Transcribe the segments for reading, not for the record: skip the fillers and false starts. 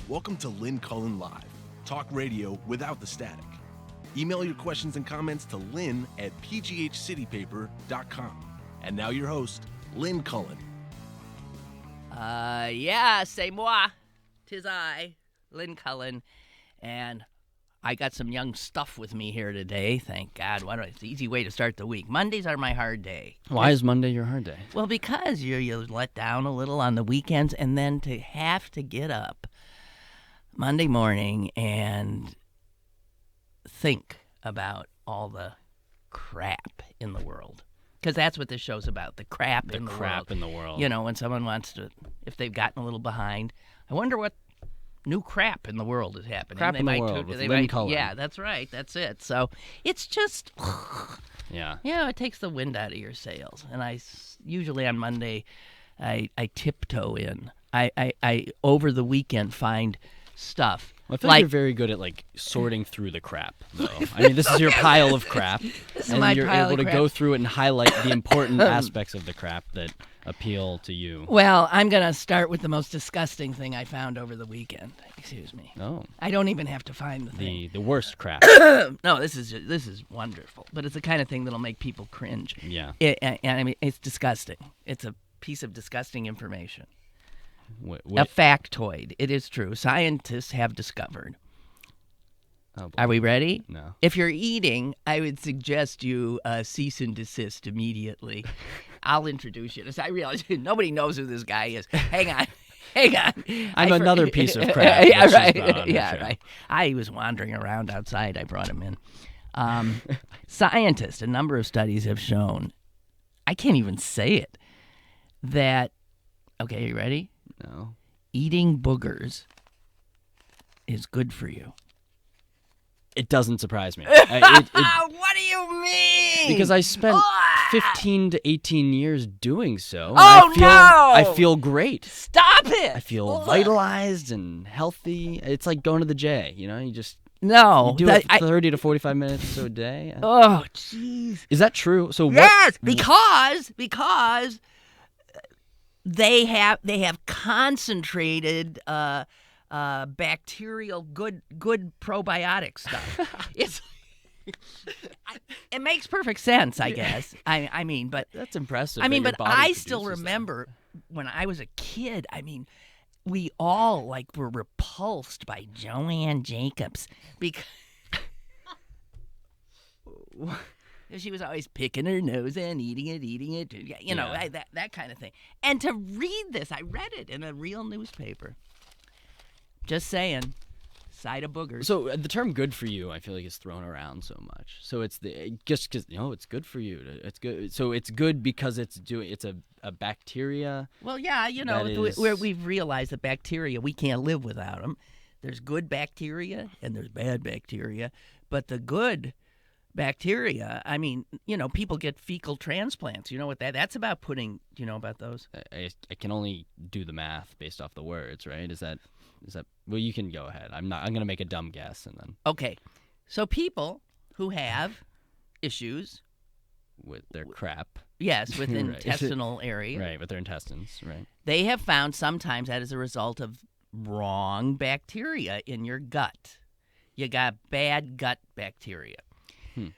Welcome to Lynn Cullen Live, talk radio without the static. Email your questions and comments to lynn@pghcitypaper.com. And now your host, Lynn Cullen. Yeah, c'est moi. 'Tis I, Lynn Cullen, and I got some young stuff with me here today. Thank God. It's an easy way to start the week. Mondays are my hard day. Why is Monday your hard day? Well, because you let down a little on the weekends, and then to have to get up Monday morning and think about all the crap in the world. Because that's what this show's about, the crap in the world. The crap in the world. You know, when someone wants to, if they've gotten a little behind, I wonder what new crap in the world is happening. Crap in the world with Lynn Cullen. Yeah, that's right. That's it. So it's just, yeah, it takes the wind out of your sails. And usually on Monday, I tiptoe in. I over the weekend find stuff. Well, I feel like you're very good at sorting through the crap, though. I mean, this is your pile of crap, and you're able to go through it and highlight the important aspects of the crap that appeal to you. Well, I'm going to start with the most disgusting thing I found over the weekend. Excuse me. Oh. I don't even have to find the thing. The worst crap. No, this is wonderful, but it's the kind of thing that'll make people cringe. Yeah. And I mean, it's disgusting. It's a piece of disgusting information. A factoid. It is true. Scientists have discovered. Oh, boy. Are we ready? No. If you're eating, I would suggest you cease and desist immediately. I'll introduce you. I realize nobody knows who this guy is. Hang on. I'm another piece of crap. Yeah, right. Yeah, right. I was wandering around outside. I brought him in. Scientists, a number of studies have shown, I can't even say it, that, okay, you ready? No. Eating boogers is good for you. It doesn't surprise me. What do you mean? Because I spent 15 to 18 years doing so. Oh, I feel great. Stop it! I feel vitalized and healthy. It's like going to the J, you know? You just you do it 30 to 45 minutes a day. Oh, jeez. Is that true? So yes, because they have concentrated bacterial good probiotic stuff. It makes perfect sense, I guess. I mean, but that's impressive. I mean, but I still remember when I was a kid. I mean, we all were repulsed by Joanne Jacobs because she was always picking her nose and eating it, you know, that kind of thing. And to read this, I read it in a real newspaper. Just saying, side of boogers. So the term "good for you," I feel like is thrown around so much. So it's just because it's good for you. It's good. So it's good because it's a bacteria. Well, yeah, you know, where we've realized that bacteria, we can't live without them. There's good bacteria and there's bad bacteria, but the good bacteria, I mean, you know, people get fecal transplants. You know what that's about? Do you know about those? I can only do the math based off the words, right? Is that? Well, you can go ahead. I'm going to make a dumb guess and then. Okay, so people who have issues with their crap. Yes, with right. intestinal area. Right, with their intestines, right. They have found sometimes that is a result of wrong bacteria in your gut. You got bad gut bacteria.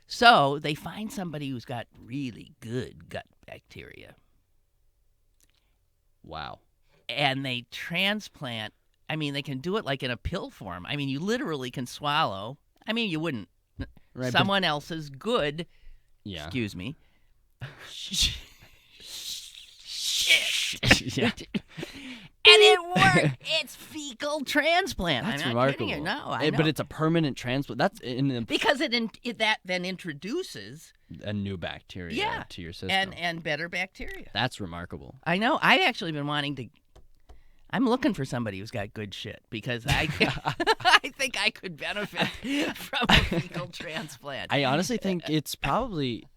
So they find somebody who's got really good gut bacteria. Wow. And they transplant. I mean, they can do it like in a pill form. I mean, you literally can swallow. I mean, you wouldn't. Right, someone else's good. Yeah. Excuse me. Shit. Yeah. And it worked. It's fecal transplant. That's I'm not remarkable. kidding you. No, I know. But it's a permanent transplant. That's because that then introduces a new bacteria to your system. And better bacteria. That's remarkable. I know. I've actually been wanting to. I'm looking for somebody who's got good shit because I think I could benefit from a fecal transplant. I honestly think it's probably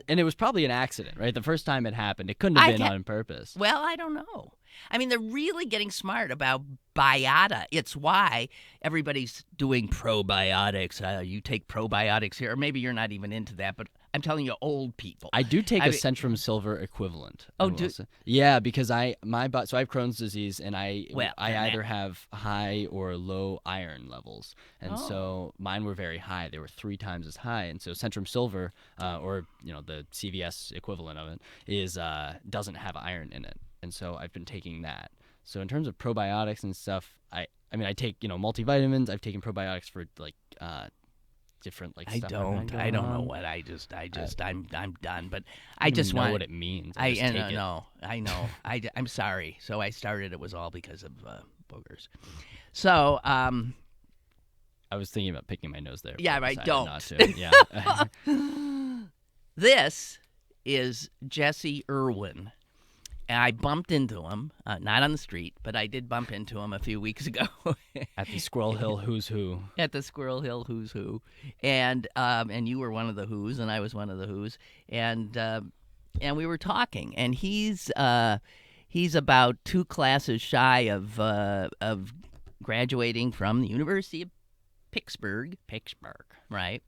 and it was probably an accident, right? The first time it happened, it couldn't have been on purpose. Well, I don't know. I mean, they're really getting smart about biota. It's why everybody's doing probiotics. You take probiotics here, or maybe you're not even into that, but I'm telling you, old people. I do take a Centrum Silver equivalent. Oh, yeah, because I have Crohn's disease, and I either have high or low iron levels, and so mine were very high. They were 3 times as high, and so Centrum Silver, or the CVS equivalent of it, is doesn't have iron in it, and so I've been taking that. So in terms of probiotics and stuff, I take multivitamins. I've taken probiotics for different stuff. I don't know what I'm done, but I just know what it means. I know. I'm sorry. So I started. It was all because of boogers. So I was thinking about picking my nose there. Yeah, right. Don't. Not to. Yeah. This is Jesse Irwin. And I bumped into him, not on the street, but I did bump into him a few weeks ago. At the Squirrel Hill Who's Who. At the Squirrel Hill Who's Who. And you were one of the Who's, and I was one of the Who's. And we were talking. And he's about 2 classes shy of graduating from the University of Pittsburgh. Right.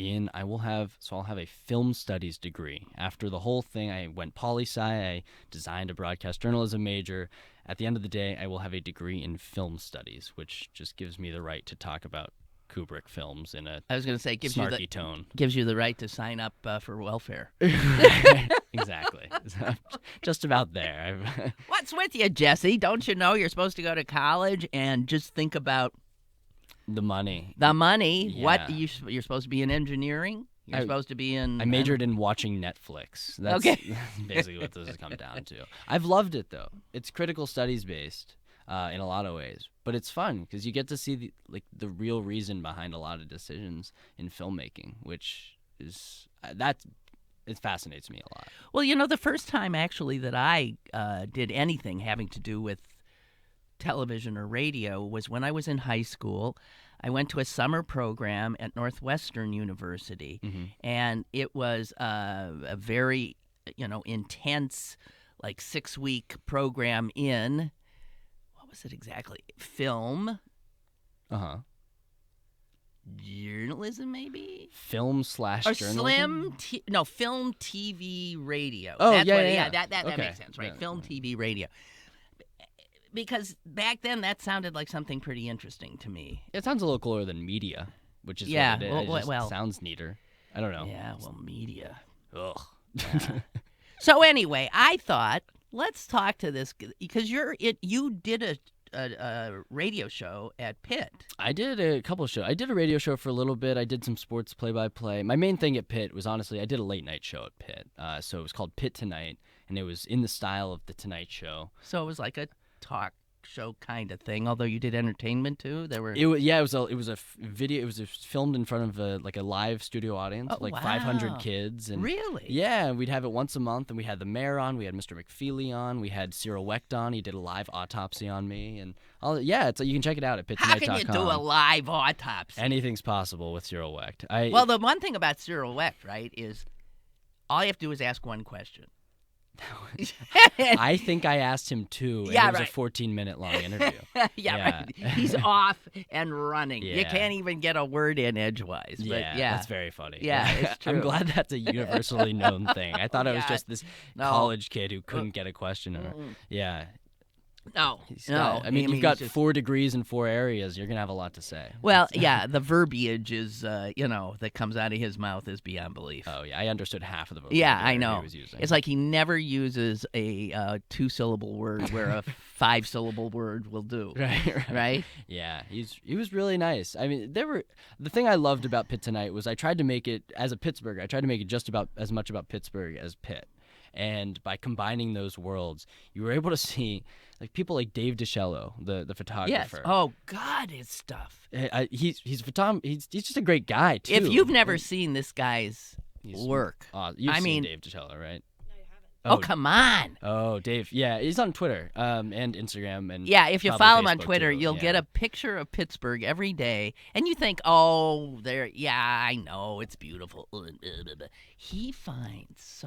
I'll have a film studies degree. After the whole thing, I went poli-sci. I designed a broadcast journalism major. At the end of the day, I will have a degree in film studies, which just gives me the right to talk about Kubrick films in a snarky tone. Gives you the right to sign up for welfare. Exactly. Just about there. What's with you, Jesse? Don't you know you're supposed to go to college and just think about the money. Yeah. What you're supposed to be in engineering? You're supposed to be in. I majored in watching Netflix. That's basically what this has come down to. I've loved it though. It's critical studies based in a lot of ways, but it's fun because you get to see the real reason behind a lot of decisions in filmmaking, which is it fascinates me a lot. Well, the first time actually that I did anything having to do with television or radio was when I was in high school. I went to a summer program at Northwestern University, and it was a very, intense, 6-week program in, what was it exactly? Film. Journalism, maybe? Film/journalism? Film, TV, radio. Oh, That's yeah. That makes sense, right? Yeah. Film, TV, radio. Because back then that sounded like something pretty interesting to me. It sounds a little cooler than media, which is what it is. It just sounds neater. I don't know. Yeah, media. Ugh. So anyway, I thought let's talk to this because you did a radio show at Pitt. I did a couple of shows. I did a radio show for a little bit. I did some sports play-by-play. My main thing at Pitt was honestly I did a late night show at Pitt. So it was called Pitt Tonight, and it was in the style of the Tonight Show. So it was like a talk show kind of thing, although you did entertainment too. It was a video. It was filmed in front of a live studio audience, 500 kids. And really? Yeah, we'd have it once a month, and we had the mayor on, we had Mr. McFeely on, we had Cyril Wecht on. He did a live autopsy on me, and you can check it out at pittonight.com. How can you do a live autopsy? Anything's possible with Cyril Wecht. Well, the one thing about Cyril Wecht, right, is all you have to do is ask one question. I think I asked him 2, and it was a 14-minute long interview. Right. He's off and running. Yeah. You can't even get a word in edgewise. But That's very funny. Yeah, it's true. I'm glad that's a universally known thing. I thought I was just this college kid who couldn't get a question. Yeah. No. I mean, you've got 4 degrees in 4 areas. You're going to have a lot to say. Well, the verbiage is, that comes out of his mouth is beyond belief. Oh, yeah. I understood half of the vocabulary Yeah, I know. he was using. It's like he never uses a 2-syllable word where a 5-syllable word will do. Right? Yeah. He was really nice. I mean, the thing I loved about Pitt Tonight was I tried to make it, as a Pittsburgher, I tried to make it just about as much about Pittsburgh as Pitt. And by combining those worlds, you were able to see people like Dave DiCello, the photographer. Yes. Oh God, his stuff. He's just a great guy too. If you've never seen this guy's work, You've seen Dave DiCello, right? Oh, come on. Oh, Dave. Yeah, he's on Twitter and Instagram. And yeah, if you probably follow him on Facebook, Twitter, too. you'll Yeah. get a picture of Pittsburgh every day, and you think, oh, I know, it's beautiful. He finds,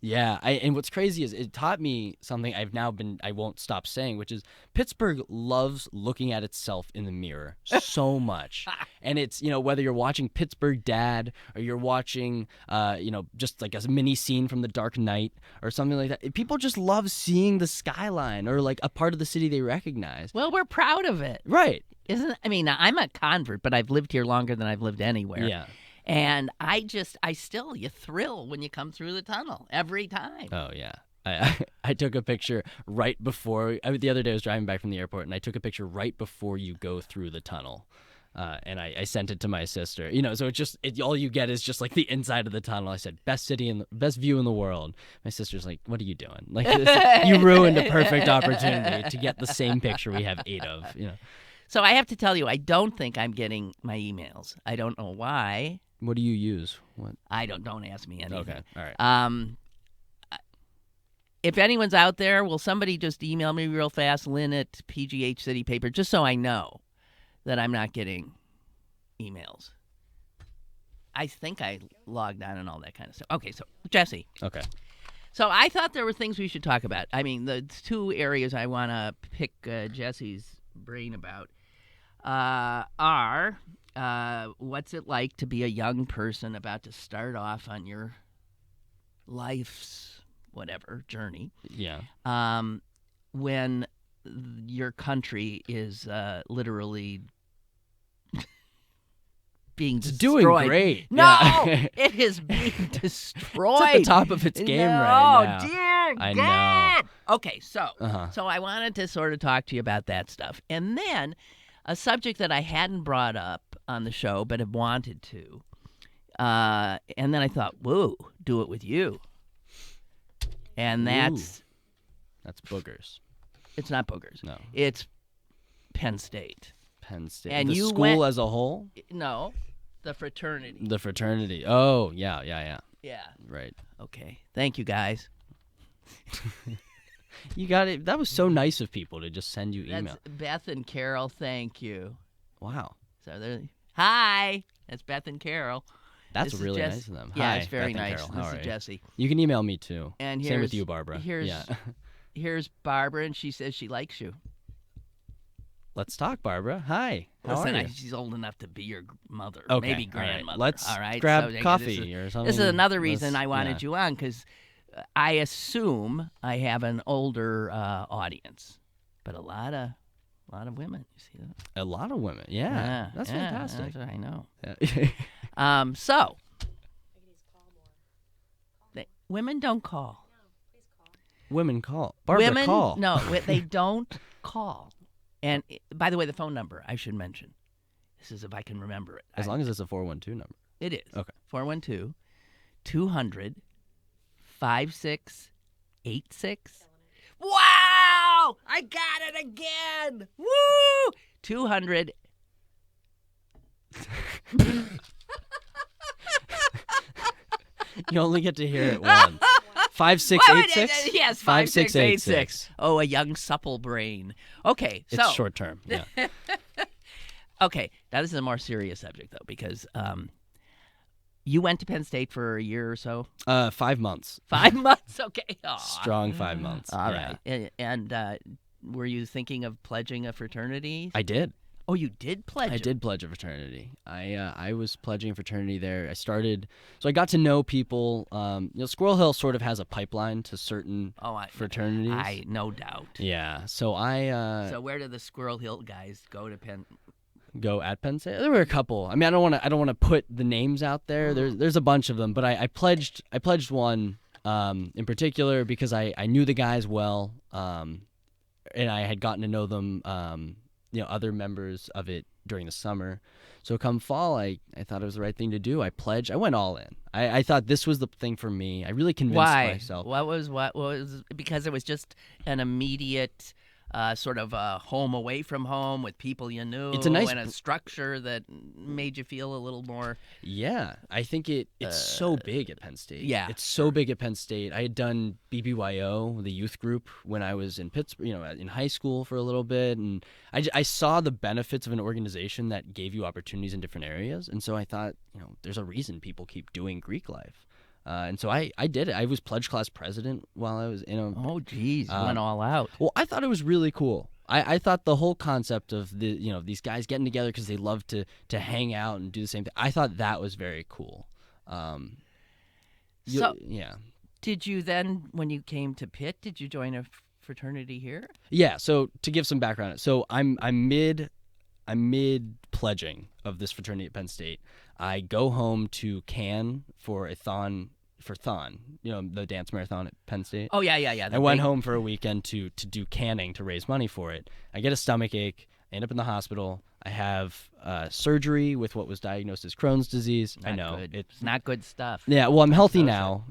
Yeah, and what's crazy is it taught me something I won't stop saying, which is Pittsburgh loves looking at itself in the mirror so much. And it's, whether you're watching Pittsburgh Dad or you're watching, just like a mini scene from The Dark Knight or something like that. People just love seeing the skyline or like a part of the city they recognize. well, we're proud of it. Right. I'm a convert, but I've lived here longer than I've lived anywhere. Yeah. And you thrill when you come through the tunnel every time. Oh, yeah. I took a picture right before, the other day I was driving back from the airport, and I took a picture right before you go through the tunnel. And I sent it to my sister. So it's just all you get is just like the inside of the tunnel. I said, best view in the world. My sister's like, what are you doing? Like, you ruined a perfect opportunity to get the same picture we have 8 of. So I have to tell you, I don't think I'm getting my emails. I don't know why. What do you use? What? Don't ask me anything. Okay, all right. If anyone's out there, will somebody just email me real fast, Lynn at PGH City Paper, just so I know that I'm not getting emails. I think I logged on and all that kind of stuff. Okay, so Jesse. Okay. So I thought there were things we should talk about. The 2 areas I want to pick Jesse's brain about are what's it like to be a young person about to start off on your life's whatever journey. Yeah. When your country is literally being destroyed. Doing great. No, Yeah. it is being destroyed. It's at the top of its game right now. Oh, dear I God. know. Okay, so Uh-huh. so I wanted to sort of talk to you about that stuff. And then a subject that I hadn't brought up on the show but have wanted to. And then I thought, whoa, do it with you. And that's boogers. It's not boogers. No. It's Penn State. Penn State. And the you school went- as a whole? No, the fraternity. The fraternity. Oh, yeah. Yeah. Right. Okay. Thank you, guys. You got it. That was so nice of people to just send you email. That's Beth and Carol. Thank you. Wow. So they're hi. That's Beth and Carol. That's This is really Jess- nice of them. Yeah, Hi, it's very Beth and nice. Carol. How This are is you? Jesse. You can email me too. And Same with you, Barbara. Yeah. Here's Barbara, and she says she likes you. Let's talk, Barbara. Hi. How Listen, are you? she's old enough to be your mother, Okay, maybe all right. grandmother. Let's all right? grab So, coffee or something. This is another Let's- reason I wanted you on, because I assume I have an older audience, but a lot of women. You see that? A lot of women. Yeah. That's fantastic. That's, I know. Yeah. So women don't call. Women call. Barbara, Women, call. No, they don't call. And by the way, the phone number I should mention. This is if I can remember it. As long as it's a 412 number. It is. Okay. 412-200-5686. Wow! I got it again! Woo! 200. You only get to hear it once. 5686? Yes, 5686. Oh, a young supple brain. Okay, so It's short term. Yeah. okay, now this is a more serious subject though, because you went to Penn State for a year or so. 5 months. 5 months. Okay. Aw. Strong 5 months. All yeah. right. And were you thinking of pledging a fraternity? I did. Oh, you did pledge? I did pledge a fraternity. I was pledging a fraternity there. I got to know people. Squirrel Hill sort of has a pipeline to certain fraternities. I no doubt. Yeah. So so where did the Squirrel Hill guys go to Penn? Go at Penn State? There were a couple. I mean, I don't want to put the names out there. There's a bunch of them, but I pledged one in particular because I knew the guys well, and I had gotten to know them. Other members of it during the summer. So come fall, I thought it was the right thing to do. I pledged. I went all in. I thought this was the thing for me. I really convinced myself. What was because it was just an immediate sort of a home away from home with people you knew, It's a nice and a structure that made you feel a little more. Yeah, I think it's so big at Penn State. Yeah, it's so big at Penn State. I had done BBYO, the youth group, when I was in Pittsburgh, in high school for a little bit, and I saw the benefits of an organization that gave you opportunities in different areas, and so I thought, there's a reason people keep doing Greek life. And so I did it. I was pledge class president while I was in a. Oh, geez, went all out. Well, I thought it was really cool. I thought the whole concept of these guys getting together because they love to hang out and do the same thing. I thought that was very cool. Yeah. Did you then, when you came to Pitt, did you join a fraternity here? Yeah. So to give some background, so I'm mid pledging of this fraternity at Penn State. I go home to Cannes for a thon. The dance marathon at Penn State. Oh, yeah. I went home for a weekend to do canning to raise money for it. I get a stomach ache. I end up in the hospital. I have surgery with what was diagnosed as Crohn's disease. Not I know good. it's not good stuff. Yeah, well, I'm healthy now.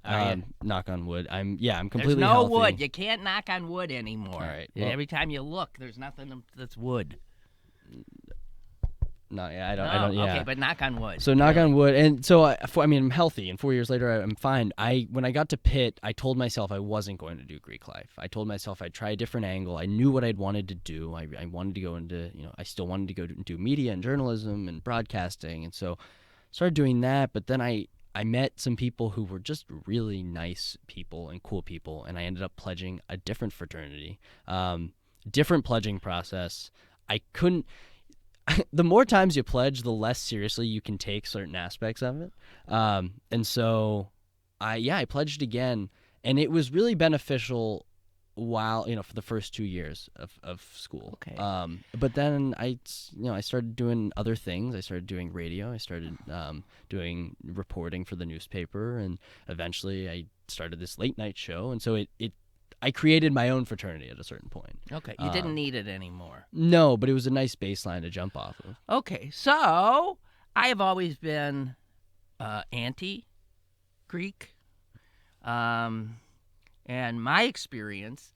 Knock on wood. I'm completely There's no healthy. wood. You can't knock on wood anymore. All right. Well, every time you look, there's nothing that's wood. No, yeah, I don't. Yeah. Okay, but knock on wood. So knock on wood, and so I'm healthy, and 4 years later I'm fine. When I got to Pitt, I told myself I wasn't going to do Greek life. I told myself I'd try a different angle. I knew what I'd wanted to do. I wanted to go into, I still wanted to go do media and journalism and broadcasting, and so started doing that. But then I met some people who were just really nice people and cool people, and I ended up pledging a different fraternity, different pledging process. I couldn't. The more times you pledge, the less seriously you can take certain aspects of it. And so I pledged again, and it was really beneficial while, for the first 2 years of school. Okay. But then I started doing other things. I started doing radio. I started doing reporting for the newspaper, and eventually I started this late night show. And so I created my own fraternity at a certain point. Okay, you didn't need it anymore. No, but it was a nice baseline to jump off of. Okay, so I have always been anti-Greek, and my experience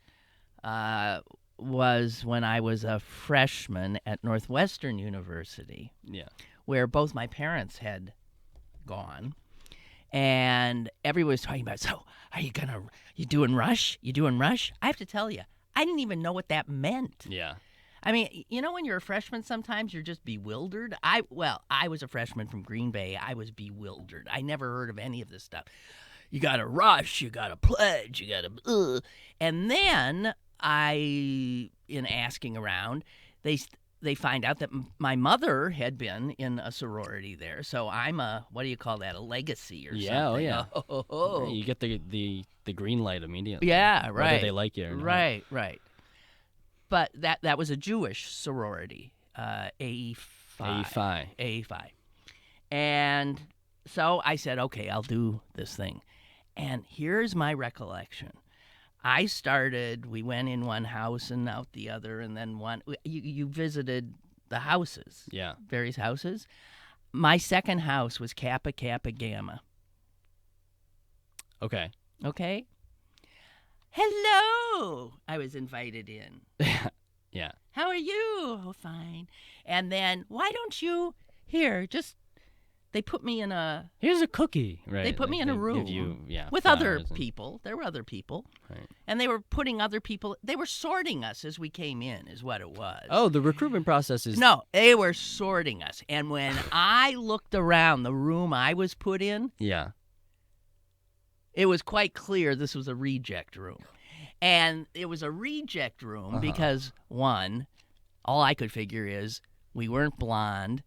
was when I was a freshman at Northwestern University, where both my parents had gone. And everyone was talking about, so you doing Rush? You doing Rush? I have to tell you, I didn't even know what that meant. Yeah. I mean, when you're a freshman, sometimes you're just bewildered. I was a freshman from Green Bay. I was bewildered. I never heard of any of this stuff. You got to rush, you got to pledge, you got to, And then in asking around, they find out that my mother had been in a sorority there. So I'm a legacy or something. Oh yeah. Oh. You get the green light immediately. Yeah, right. Whether they like you or not. Right. But that was a Jewish sorority, AE Phi. And so I said, okay, I'll do this thing. And here's my recollection. We went in one house and out the other, and then you visited the houses. Yeah. Various houses. My second house was Kappa Kappa Gamma. Okay. Hello! I was invited in. Yeah. How are you? Oh, fine. And then, why don't you, they put me in here's a cookie. Right. They put me in a room with other people. There were other people. Right. And they were putting other people, they were sorting us as we came in, is what it was. Oh, the recruitment process is... No, they were sorting us. And when I looked around the room I was put in... Yeah. It was quite clear this was a reject room. And it was a reject room because, one, all I could figure is we weren't blonde.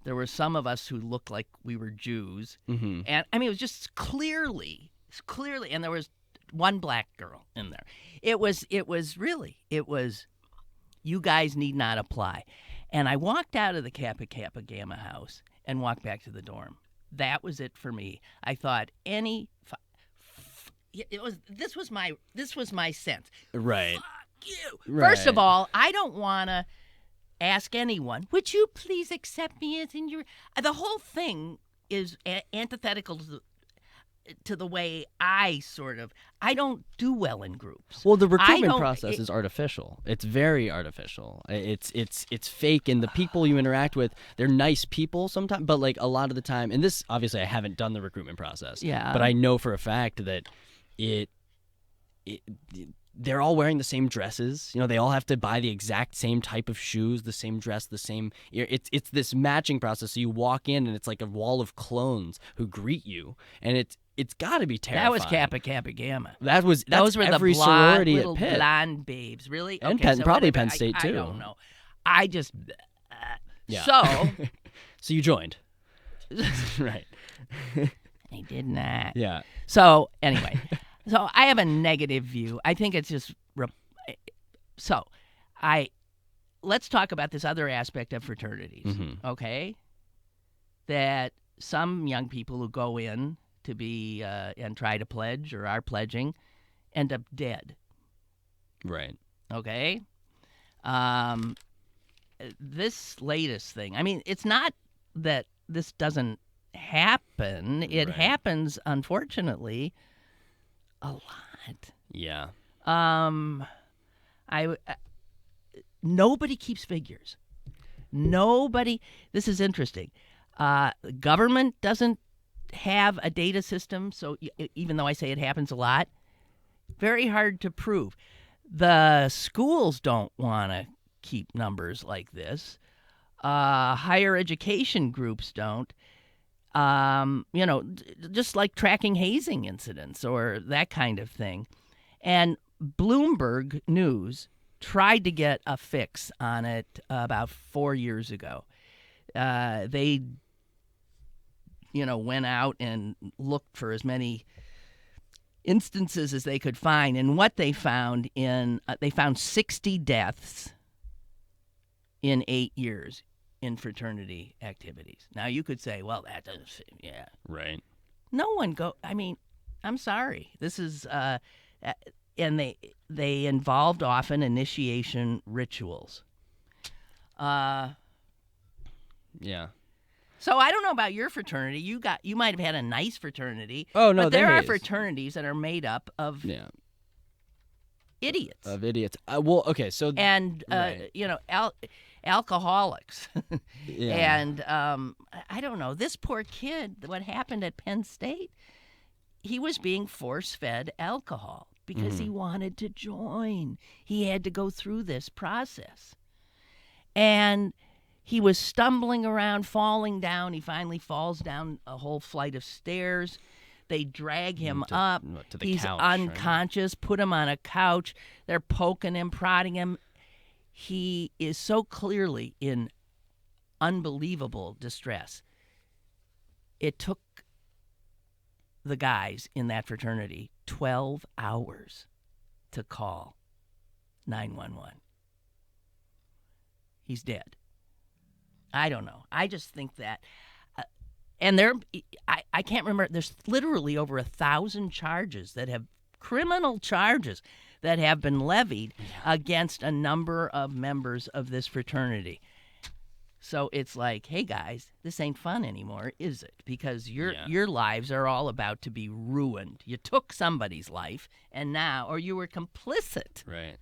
There were some of us who looked like we were Jews. Mm-hmm. And, I mean, it was just clearly, and there was one black girl in there. It was, you guys need not apply. And I walked out of the Kappa Kappa Gamma house and walked back to the dorm. That was it for me. I thought this was my sense. Right. Fuck you. Right. First of all, I don't want to ask anyone, would you please accept me as in your... The whole thing is antithetical to... to the way I don't do well in groups. Well, the recruitment process is artificial. It's very artificial. It's fake, and the people you interact with, they're nice people sometimes, but like a lot of the time, and this obviously I haven't done the recruitment process, but I know for a fact that they're all wearing the same dresses. They all have to buy the exact same type of shoes, the same dress, the same. It's this matching process. So you walk in, and it's like a wall of clones who greet you, and it's got to be terrifying. That was Kappa Kappa Gamma. Those were every the sorority little at Pitt. Blonde babes, really, and okay, probably Penn State too. I don't know. I just yeah. So so you joined, right? I did not. Yeah. So anyway. So I have a negative view. I think it's just let's talk about this other aspect of fraternities, okay? That some young people who go in to be and try to pledge or are pledging end up dead. Right. Okay? This latest thing, I mean, it's not that this doesn't happen. It happens, unfortunately, a lot. Yeah. Nobody keeps figures. Nobody. This is interesting. Government doesn't have a data system, so even though I say it happens a lot, very hard to prove. The schools don't want to keep numbers like this. Higher education groups don't. Just like tracking hazing incidents or that kind of thing. And Bloomberg News tried to get a fix on it about 4 years ago. They, went out and looked for as many instances as they could find. And what they found they found 60 deaths in 8 years in fraternity activities. Now, you could say, well, that doesn't seem, yeah. Right. No one I'm sorry. This is, and they involved often initiation rituals. Yeah. So I don't know about your fraternity. You might have had a nice fraternity. Oh, no, but there are fraternities that are made up of idiots. Of idiots. Well, okay, so... And, alcoholics. Yeah. And I don't know. This poor kid, what happened at Penn State, he was being force-fed alcohol because he wanted to join. He had to go through this process. And he was stumbling around, falling down. He finally falls down a whole flight of stairs. They drag him up. To the He's couch, unconscious, put him on a couch. They're poking him, prodding him. He is so clearly in unbelievable distress. It took the guys in that fraternity 12 hours to call 911. He's dead. I don't know. I just think that, and I can't remember. There's literally over 1,000 criminal charges that have been levied against a number of members of this fraternity. So it's like, hey guys, this ain't fun anymore, is it? Because your lives are all about to be ruined. You took somebody's life, and now, or you were complicit. Right.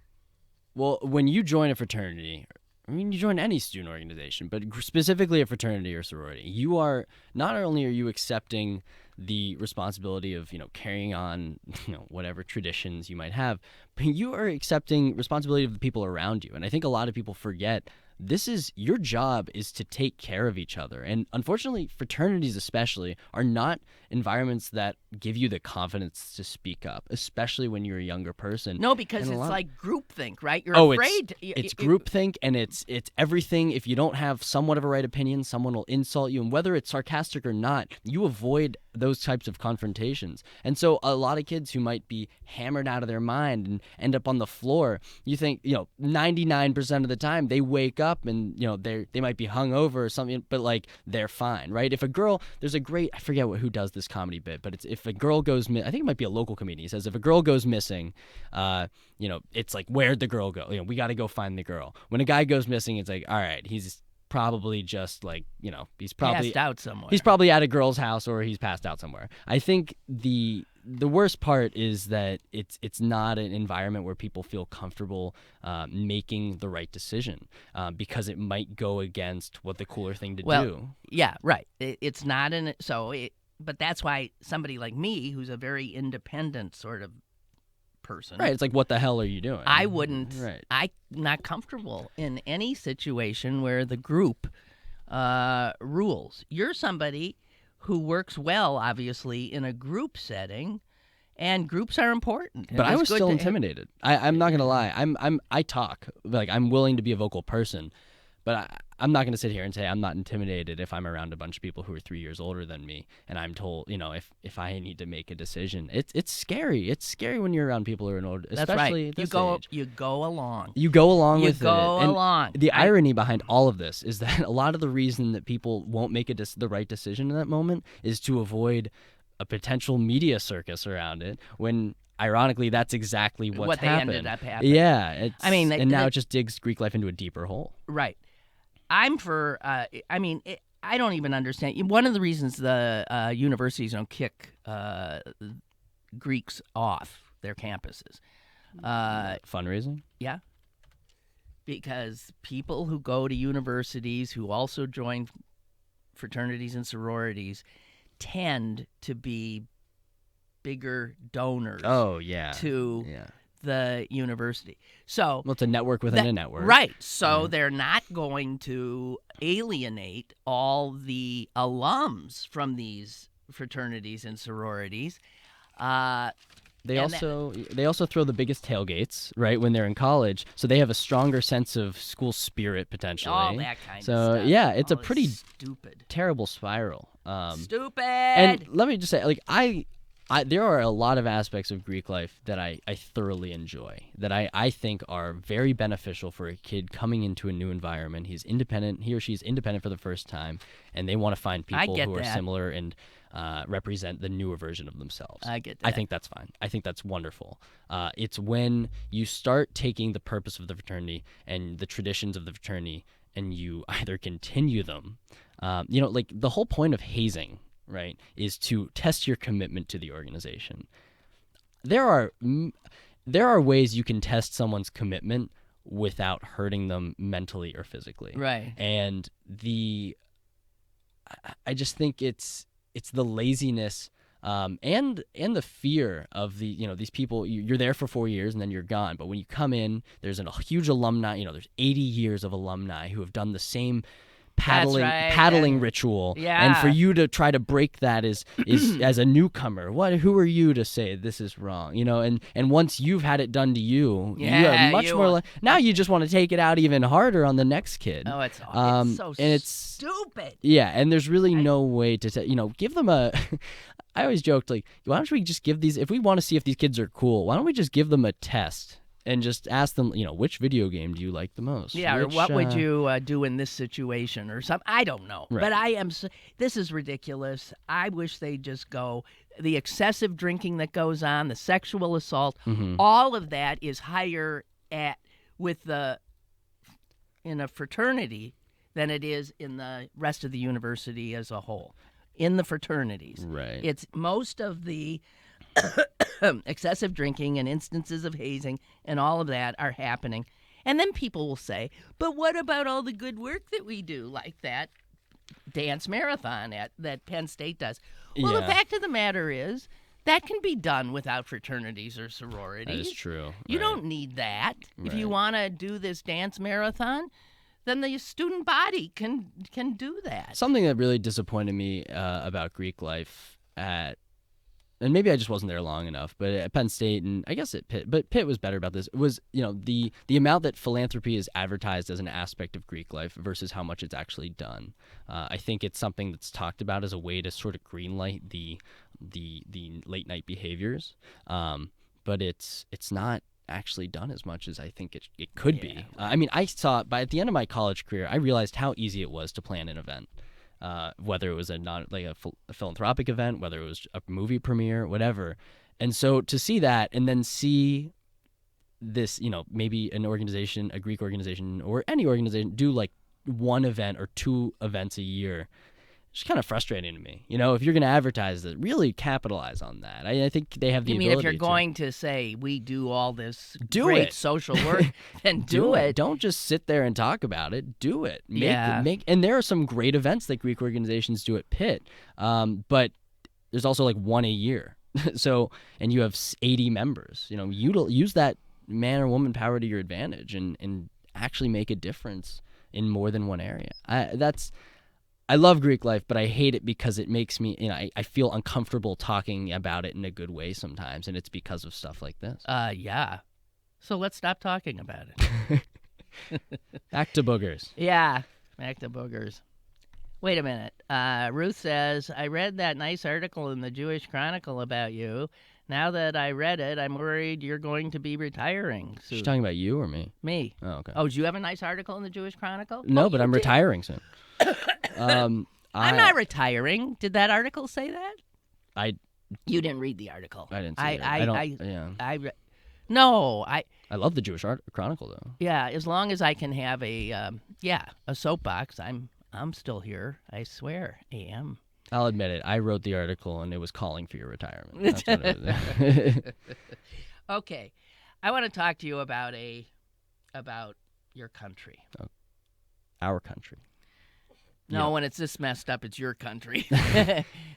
Well, when you join a fraternity, you join any student organization, but specifically a fraternity or sorority, you are, not only are you accepting the responsibility of, carrying on, whatever traditions you might have, but you are accepting responsibility of the people around you. And I think a lot of people forget your job is to take care of each other. And unfortunately, fraternities especially are not environments that give you the confidence to speak up, especially when you're a younger person. No, because it's like groupthink, right? You're afraid. It's groupthink, and it's everything. If you don't have somewhat of a right opinion, someone will insult you. And whether it's sarcastic or not, you avoid those types of confrontations. And so a lot of kids who might be hammered out of their mind and end up on the floor, you think, 99% of the time they wake up and, they might be hungover or something, but like they're fine, right? If a girl, there's a great, I forget who does this comedy bit, but it's if a girl goes, I think it might be a local comedian. He says if a girl goes missing, it's like, where'd the girl go? We got to go find the girl. When a guy goes missing, it's like, all right, he's probably just like, he's probably passed out somewhere. He's probably at a girl's house or he's passed out somewhere. I think the worst part is that it's not an environment where people feel comfortable making the right decision because it might go against what the cooler thing to do. Yeah, right. It's not but that's why somebody like me, who's a very independent sort of person. Right. It's like, what the hell are you doing? I wouldn't. Right. I'm not comfortable in any situation where the group rules. You're somebody who works well, obviously, in a group setting, and groups are important. But I was still intimidated. I'm not gonna lie. I talk, like, I'm willing to be a vocal person, but I'm not gonna sit here and say I'm not intimidated if I'm around a bunch of people who are 3 years older than me, and I'm told, if I need to make a decision, it's scary. It's scary when you're around people who are older, especially That's right. This age. You go along. You go along with it. You go And along. The irony behind all of this is that a lot of the reason that people won't make the right decision in that moment is to avoid a potential media circus around it, when ironically that's exactly what happened. They ended up happening. Yeah. And now it just digs Greek life into a deeper hole. Right. I'm for, I don't even understand. One of the reasons the universities don't kick Greeks off their campuses. Fundraising? Yeah. Because people who go to universities who also join fraternities and sororities tend to be bigger donors to the university. So it's a network within a network. Right. So they're not going to alienate all the alums from these fraternities and sororities. They also throw the biggest tailgates, right, when they're in college, so they have a stronger sense of school spirit potentially. All that kind of stuff. So yeah, it's a pretty stupid, terrible spiral. Stupid. And let me just say, like, I there are a lot of aspects of Greek life that I thoroughly enjoy, that I think are very beneficial for a kid coming into a new environment. He or she is independent for the first time, and they want to find people who are similar and represent the newer version of themselves. I get that. I think that's fine. I think that's wonderful. It's when you start taking the purpose of the fraternity and the traditions of the fraternity and you either continue them, like the whole point of hazing, right, is to test your commitment to the organization. There are ways you can test someone's commitment without hurting them mentally or physically. Right. And I just think it's the laziness and the fear of these people. You're there for 4 years and then you're gone. But when you come in, there's a huge alumni. There's 80 years of alumni who have done the same paddling ritual. Yeah. And for you to try to break that is as a newcomer, who are you to say this is wrong? And once you've had it done to you, you have much more. Now you just want to take it out even harder on the next kid. Oh, it's so stupid. Yeah, and there's really no way to give them a. I always joked, like, why don't we just give these? If we want to see if these kids are cool, why don't we just give them a test? And just ask them, which video game do you like the most? Yeah, or what would you do in this situation or something? I don't know. Right. But this is ridiculous. I wish they'd just go. The excessive drinking that goes on, the sexual assault, all of that is higher in a fraternity than it is in the rest of the university as a whole. In the fraternities. Right. It's most of the excessive drinking and instances of hazing and all of that are happening. And then people will say, but what about all the good work that we do, like that dance marathon that Penn State does? Well, The fact of the matter is that can be done without fraternities or sororities. That is true. You don't need that. Right. If you want to do this dance marathon, then the student body can do that. Something that really disappointed me about Greek life and maybe I just wasn't there long enough, but at Penn State and I guess at Pitt, but Pitt was better about this, was, the amount that philanthropy is advertised as an aspect of Greek life versus how much it's actually done. I think it's something that's talked about as a way to sort of greenlight the late night behaviors, but it's not actually done as much as I think it could be. I saw by at the end of my college career, I realized how easy it was to plan an event. Whether it was a philanthropic event, whether it was a movie premiere, whatever. And so to see that and then see this, maybe an organization, a Greek organization or any organization do like one event or two events a year. It's kind of frustrating to me. If you're going to advertise it, really capitalize on that. I think they have the ability to. You mean if you're going to say we do all this do great it. social work, then do it. Don't just sit there and talk about it. Do it. And there are some great events that Greek organizations do at Pitt, but there's also like one a year. So, and you have 80 members. Use that man or woman power to your advantage and actually make a difference in more than one area. I love Greek life, but I hate it because it makes me, I feel uncomfortable talking about it in a good way sometimes, and it's because of stuff like this. Yeah. So let's stop talking about it. Back to boogers. Yeah, back to boogers. Wait a minute. Ruth says, I read that nice article in the Jewish Chronicle about you. Now that I read it, I'm worried you're going to be retiring soon. She's talking about you or me? Me. Oh, okay. Oh, do you have a nice article in the Jewish Chronicle? No, but I'm retiring soon. I'm not retiring. Did that article say that? You didn't read the article. I didn't see it. No, I love the Jewish Chronicle though. Yeah, as long as I can have a soapbox, I'm still here. I swear, I am. I'll admit it. I wrote the article and it was calling for your retirement. That's what it is. Okay, I want to talk to you about your country. Oh. Our country. No, when it's this messed up, it's your country.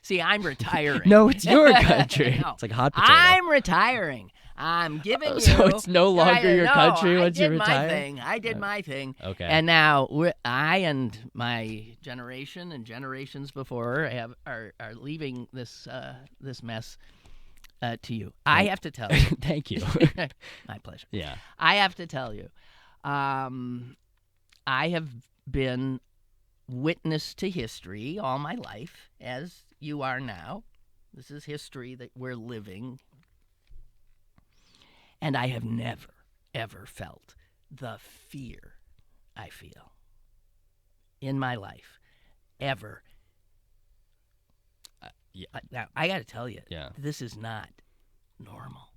See, I'm retiring. No, it's your country. No, it's like hot potato. I'm retiring. I'm giving you. So it's no longer your country once you retire? I did my thing. Okay. And now I and my generation and generations before are leaving this mess to you. I have to tell you. Thank you. My pleasure. Yeah. I have to tell you. I have been witness to history all my life, as you are now. This is history that we're living. And I have never, ever felt the fear I feel in my life, ever. Now, I got to tell you, this is not normal.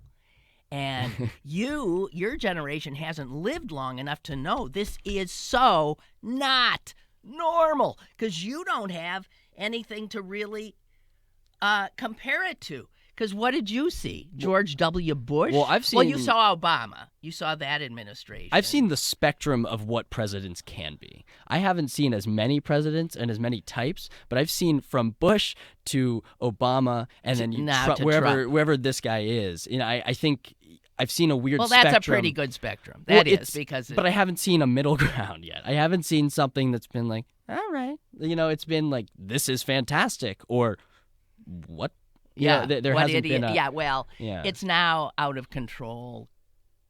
And your generation hasn't lived long enough to know this is so not normal, because you don't have anything to really compare it to. Because what did you see? George W. Bush? Well, you saw Obama. You saw that administration. I've seen the spectrum of what presidents can be. I haven't seen as many presidents and as many types, but I've seen from Bush to Obama and then wherever this guy is. I think I've seen a weird spectrum. Well, that's a pretty good spectrum. But I haven't seen a middle ground yet. I haven't seen something that's been like, all right. It's been like, this is fantastic, or what? Yeah, there hasn't been a... It's now out of control,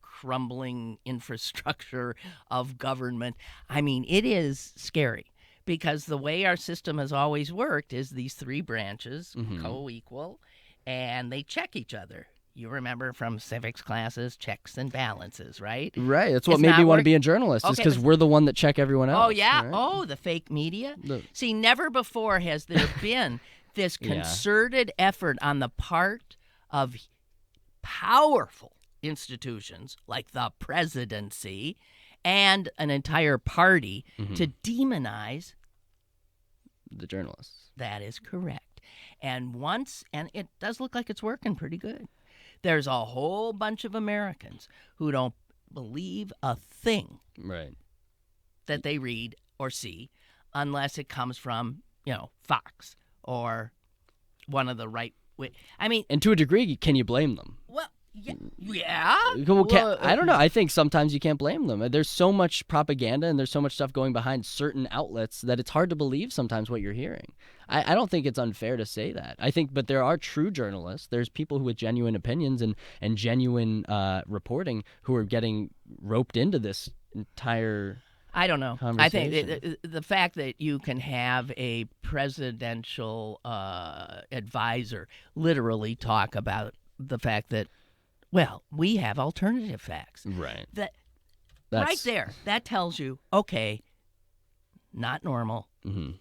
crumbling infrastructure of government. I mean, it is scary, because the way our system has always worked is these three branches, co-equal, and they check each other. You remember from civics classes, checks and balances, right? Right. That's what made me want to be a journalist, is because we're the one that check everyone else. Oh, yeah. Right? Oh, the fake media. See, never before has there been this concerted effort on the part of powerful institutions like the Presidency and an entire party to demonize the journalists. That is correct. And it does look like it's working pretty good. There's a whole bunch of Americans who don't believe a thing that they read or see unless it comes from, Fox or one of the right. I mean, and to a degree, can you blame them? Well, yeah. Well, I don't know. I think sometimes you can't blame them. There's so much propaganda and there's so much stuff going behind certain outlets that it's hard to believe sometimes what you're hearing. I don't think it's unfair to say that. But there are true journalists. There's people who with genuine opinions and genuine reporting who are getting roped into this entire... I don't know. I think the fact that you can have a presidential advisor literally talk about the fact that, we have alternative facts. Right. Right there. That tells you, okay, not normal,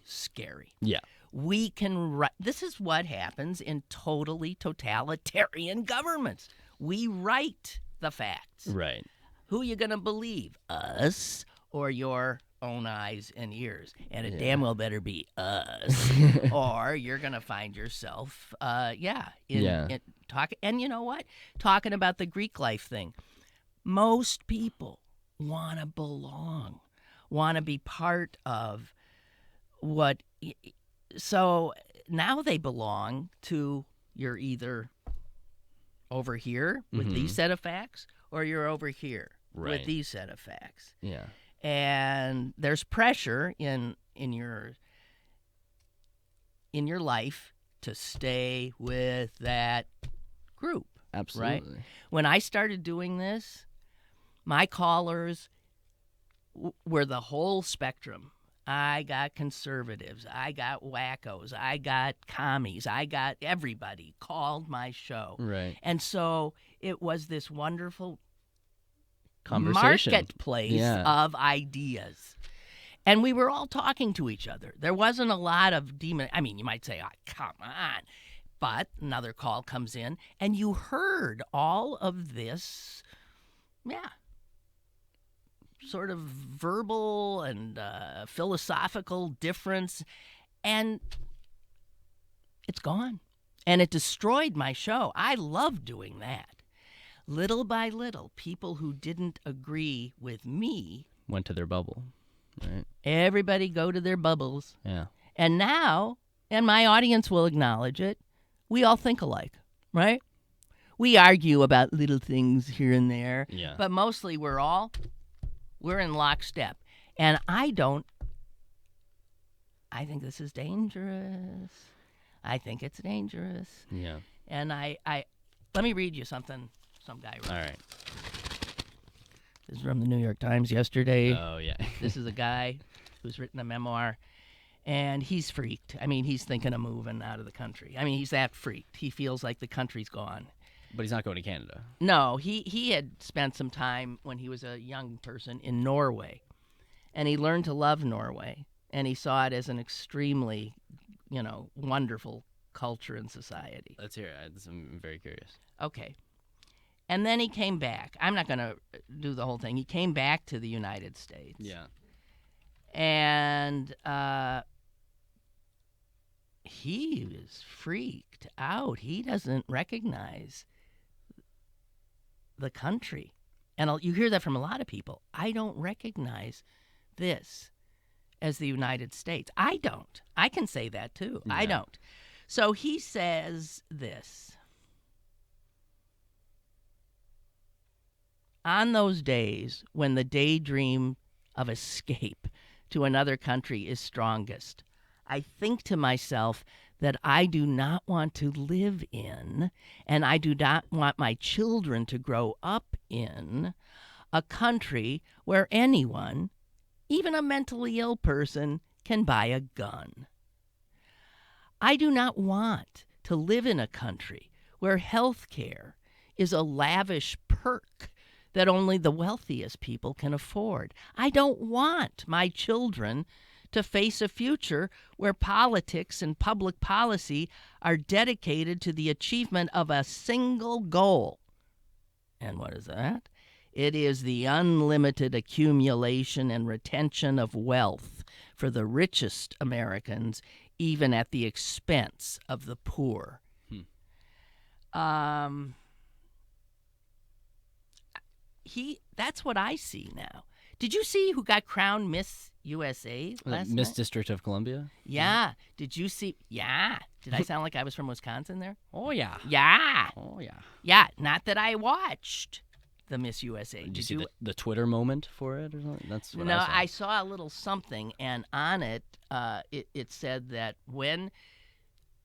scary. Yeah. We can this is what happens in totally totalitarian governments. We write the facts. Right. Who are you going to believe? Us? Or your own eyes and ears, and it damn well better be us, or you're gonna find yourself, in talk. And you know what? Talking about the Greek life thing, most people want to belong, want to be part of what. So now they belong to. You're either over here with these set of facts, or you're over here with these set of facts. Yeah. And there's pressure in your life to stay with that group. Absolutely. Right? When I started doing this, my callers were the whole spectrum. I got conservatives, I got wackos, I got commies, I got everybody called my show. Right. And so it was this wonderful conversation marketplace of ideas. And we were all talking to each other. There wasn't a lot of demon. I mean, you might say, oh, come on. But another call comes in, and you heard all of this, sort of verbal and philosophical difference, and it's gone. And it destroyed my show. I love doing that. Little by little, people who didn't agree with me went to their bubble, right? Everybody go to their bubbles. Yeah. And now, and my audience will acknowledge it, we all think alike, right? We argue about little things here and there, but mostly we're in lockstep. And I think this is dangerous. I think it's dangerous. Yeah. And I let me read you something some guy wrote. All right. This is from the New York Times yesterday. Oh, yeah. This is a guy who's written a memoir, and he's freaked. I mean, he's thinking of moving out of the country. I mean, he's that freaked. He feels like the country's gone. But he's not going to Canada. No, he had spent some time when he was a young person in Norway, and he learned to love Norway, and he saw it as an extremely, wonderful culture and society. Let's hear it. I'm very curious. Okay. And then he came back. I'm not going to do the whole thing. He came back to the United States. Yeah. And he was freaked out. He doesn't recognize the country. And you hear that from a lot of people. I don't recognize this as the United States. I don't. I can say that too. Yeah. I don't. So he says this. On those days when the daydream of escape to another country is strongest, I think to myself that I do not want to live in, and I do not want my children to grow up in, a country where anyone, even a mentally ill person, can buy a gun. I do not want to live in a country where health care is a lavish perk that only the wealthiest people can afford. I don't want my children to face a future where politics and public policy are dedicated to the achievement of a single goal. And what is that? It is the unlimited accumulation and retention of wealth for the richest Americans, even at the expense of the poor. That's what I see now. Did you see who got crowned Miss USA last night? Miss District of Columbia? Yeah. Did you see? Yeah. Did I sound like I was from Wisconsin there? Oh, yeah. Yeah. Oh, yeah. Yeah. Not that I watched the Miss USA. Did you see the Twitter moment for it or something? That's what I saw. No, I saw a little something, and on it, it said that when,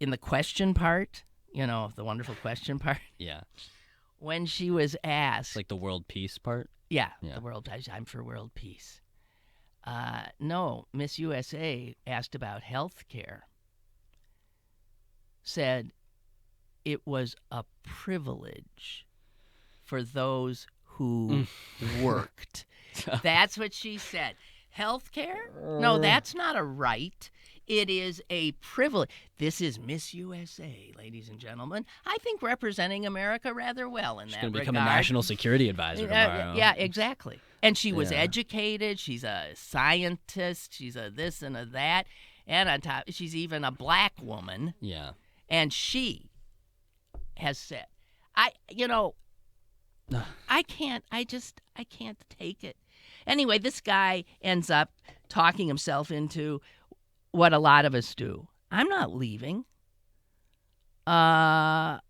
in the question part, the wonderful question part. Yeah. When she was asked. Like the world peace part? Yeah. The world. I'm for world peace. No, Miss USA asked about health care. Said it was a privilege for those who worked. That's what she said. Health care? No, that's not a right. It is a privilege. This is Miss USA, ladies and gentlemen. I think representing America rather well in that regard. She's going to become a national security advisor tomorrow. Yeah, exactly. And she was educated. She's a scientist. She's a this and a that. And on top, she's even a black woman. Yeah. And she has said, I can't take it. Anyway, this guy ends up talking himself into what a lot of us do. I'm not leaving. Because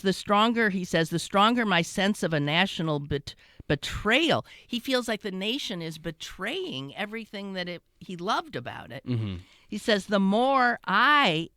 the stronger my sense of a national betrayal. He feels like the nation is betraying everything that he loved about it. Mm-hmm. He says the more I'm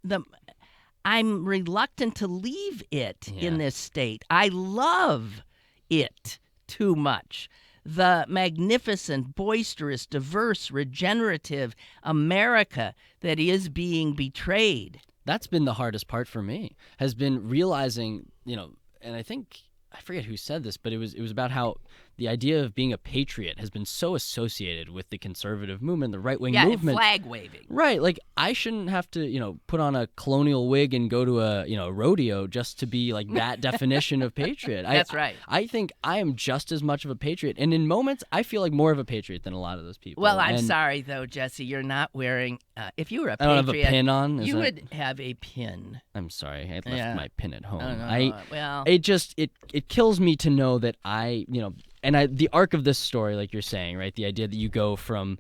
reluctant to leave it in this state. I love it too much. The magnificent, boisterous, diverse, regenerative America that is being betrayed. That's been the hardest part for me, has been realizing, and I think, I forget who said this, but it was about how the idea of being a patriot has been so associated with the conservative movement, the right-wing movement. Yeah, flag waving. Right, like I shouldn't have to, put on a colonial wig and go to a rodeo just to be like that definition of patriot. That's right. I think I am just as much of a patriot, and in moments I feel like more of a patriot than a lot of those people. Well, I'm sorry though, Jesse, you're not wearing. If you were a patriot, I don't have a pin on. You would have a pin. I'm sorry, I left my pin at home. Well, it kills me to know that the arc of this story, like you're saying, right? The idea that you go from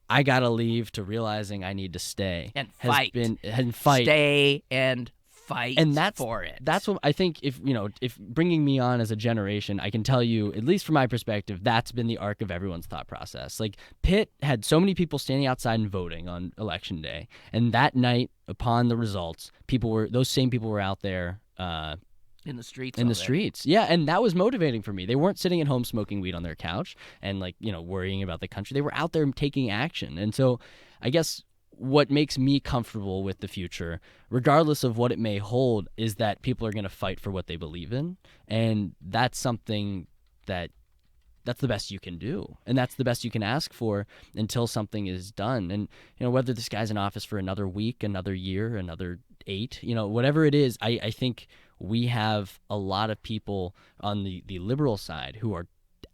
I gotta leave to realizing I need to stay and fight, stay and fight, and that's for it. That's what I think. If bringing me on as a generation, I can tell you, at least from my perspective, that's been the arc of everyone's thought process. Like Pitt had so many people standing outside and voting on election day, and that night, upon the results, those same people were out there. In the streets. Yeah, and that was motivating for me. They weren't sitting at home smoking weed on their couch and worrying about the country. They were out there taking action. And so I guess what makes me comfortable with the future, regardless of what it may hold, is that people are going to fight for what they believe in. And that's something that's the best you can do. And that's the best you can ask for until something is done. And, whether this guy's in office for another week, another year, another 8, whatever it is, I think we have a lot of people on the liberal side who are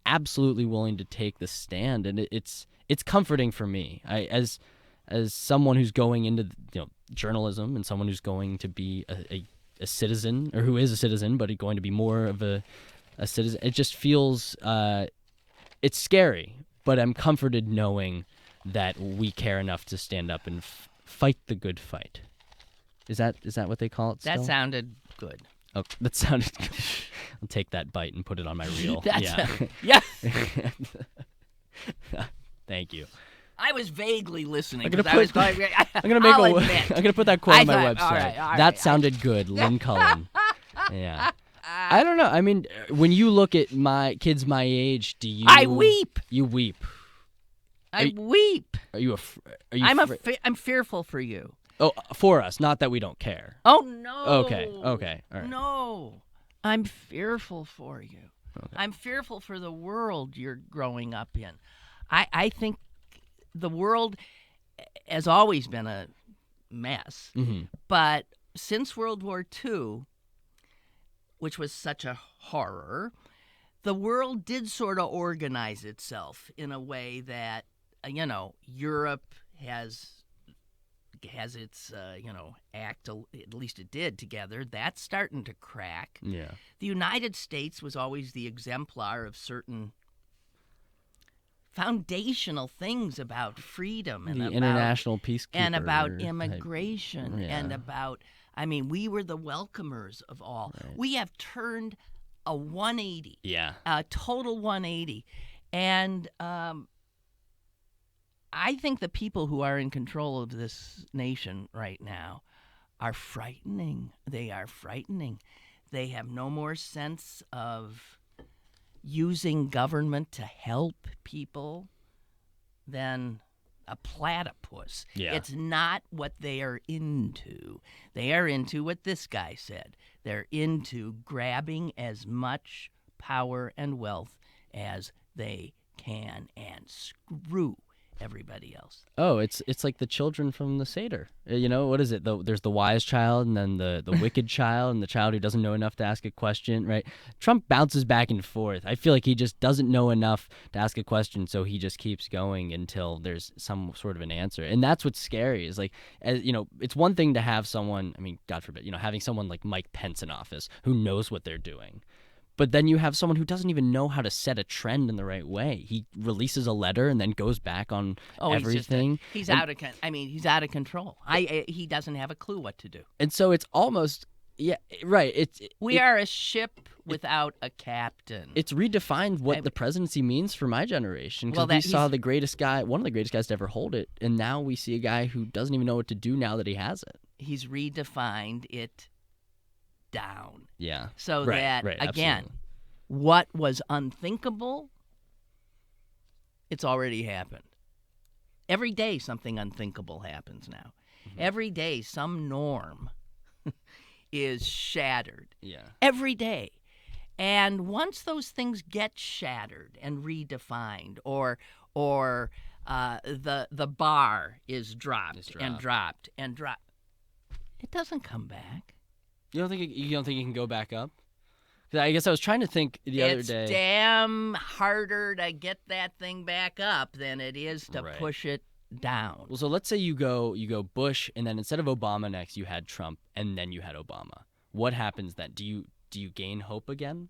absolutely willing to take the stand, and it's comforting for me. As someone who's going into journalism and someone who's going to be a citizen, or who is a citizen but going to be more of a citizen, it just feels it's scary, but I'm comforted knowing that we care enough to stand up and fight the good fight. Is that what they call it still? That sounded good. Oh, that sounded good. I'll take that bite and put it on my reel. Yeah. Thank you. I was vaguely listening. I'm gonna put that quote on my website. All right, that sounded good, Lynn Cullen. Yeah. I don't know. I mean, when you look at my kids my age, do you? I weep. You weep. I weep. Are you? I'm fearful for you. Oh, for us, not that we don't care. Oh, no. Okay, all right. No, I'm fearful for you. Okay. I'm fearful for the world you're growing up in. I think the world has always been a mess, but since World War II, which was such a horror, the world did sort of organize itself in a way that, Europe has its, act, at least it did, together. That's starting to crack. Yeah. The United States was always the exemplar of certain foundational things about freedom and the about international peacekeeper and about immigration type. Yeah. and about, we were the welcomers of all. Right. We have turned a 180. Yeah. A total 180. And I think the people who are in control of this nation right now are frightening. They are frightening. They have no more sense of using government to help people than a platypus. Yeah. It's not what they are into. They are into what this guy said. They're into grabbing as much power and wealth as they can and screw everybody else. Oh, it's like the children from the Seder. What is it? There's the wise child, and then the wicked child, and the child who doesn't know enough to ask a question, right? Trump bounces back and forth. I feel like he just doesn't know enough to ask a question, so he just keeps going until there's some sort of an answer. And that's what's scary is, like, it's one thing to have someone, I mean, God forbid, having someone like Mike Pence in office who knows what they're doing. But then you have someone who doesn't even know how to set a trend in the right way. He releases a letter and then goes back on everything. He's out of control. He doesn't have a clue what to do. And so it's almost, yeah, right. We are a ship without a captain. It's redefined what the presidency means for my generation. Because we saw one of the greatest guys to ever hold it, and now we see a guy who doesn't even know what to do now that he has it. He's redefined it down. Yeah. So right, again, absolutely. What was unthinkable, it's already happened. Every day something unthinkable happens now. Mm-hmm. Every day some norm is shattered. Yeah. Every day. And once those things get shattered and redefined, or the bar is dropped and dropped and dropped, it doesn't come back. You don't think it can go back up? Because I guess I was trying to think the other day. It's damn harder to get that thing back up than it is to push it down. Well, so let's say you go Bush, and then instead of Obama next, you had Trump, and then you had Obama. What happens then? Do you gain hope again?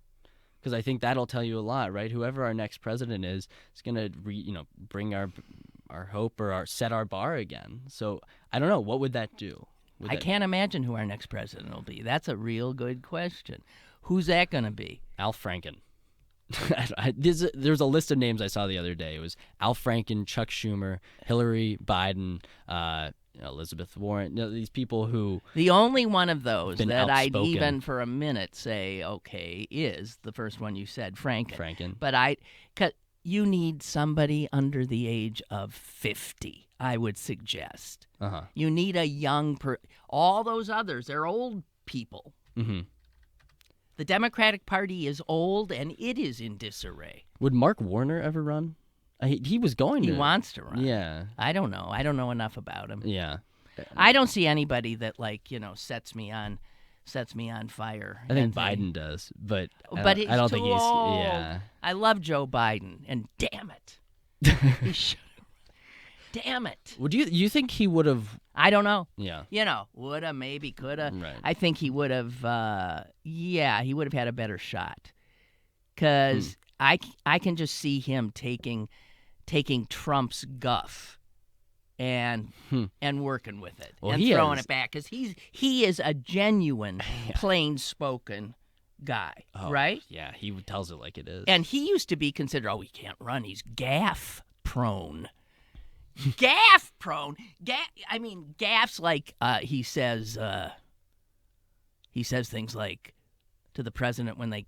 Because I think that'll tell you a lot, right? Whoever our next president is going to bring our hope or set our bar again. So I don't know. What would that do? I can't imagine who our next president will be. That's a real good question. Who's that going to be? Al Franken. There's a list of names I saw the other day. It was Al Franken, Chuck Schumer, Hillary, Biden, Elizabeth Warren. These people who... The only one of those that outspoken. I'd even for a minute say, okay, is the first one you said, Franken. But cause you need somebody under the age of 50, I would suggest. Uh-huh. You need a young all those others, they're old people. Mm-hmm. The Democratic Party is old, and it is in disarray. Would Mark Warner ever run? He was going to. He wants to run. Yeah. I don't know. I don't know enough about him. Yeah. I don't see anybody that sets me on fire. I think Biden does, but he's I don't too think he's. old. Yeah. I love Joe Biden, and damn it, he should. Damn it. Would you think he would have? I don't know. Yeah. Woulda, maybe, coulda. Right. I think he would have. He would have had a better shot. Because I can just see him taking Trump's guff and working with it and throwing it back, because he is a genuine plain-spoken guy, right? Yeah, he tells it like it is. And he used to be considered, he can't run. He's gaffe prone. Gaffe prone. Gaffes like he says things like to the president when they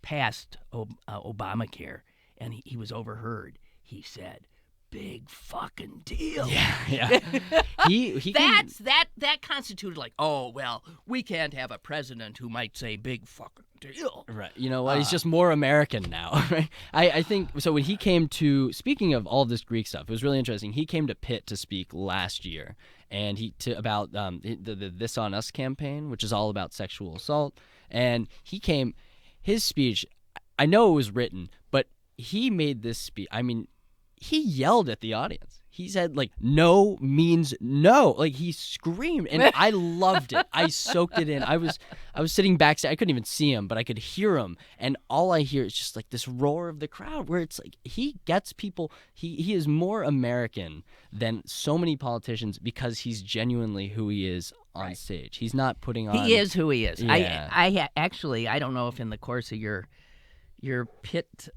passed Obamacare, and he was overheard. He said, "Big fucking deal." Yeah. That constituted we can't have a president who might say big fucking deal. Right. You know what? He's just more American now, right? I think so. When he came to, speaking of all this Greek stuff, it was really interesting. He came to Pitt to speak last year, and about the This On Us campaign, which is all about sexual assault. And his speech, I know it was written, but he made this speech. I mean, he yelled at the audience. He said, no means no. He screamed, and I loved it. I soaked it in. I was sitting backstage. I couldn't even see him, but I could hear him, and all I hear is just this roar of the crowd, where it's he gets people. He is more American than so many politicians because he's genuinely who he is on stage. He's not putting on. He is who he is. Yeah. I don't know if in the course of your Pitt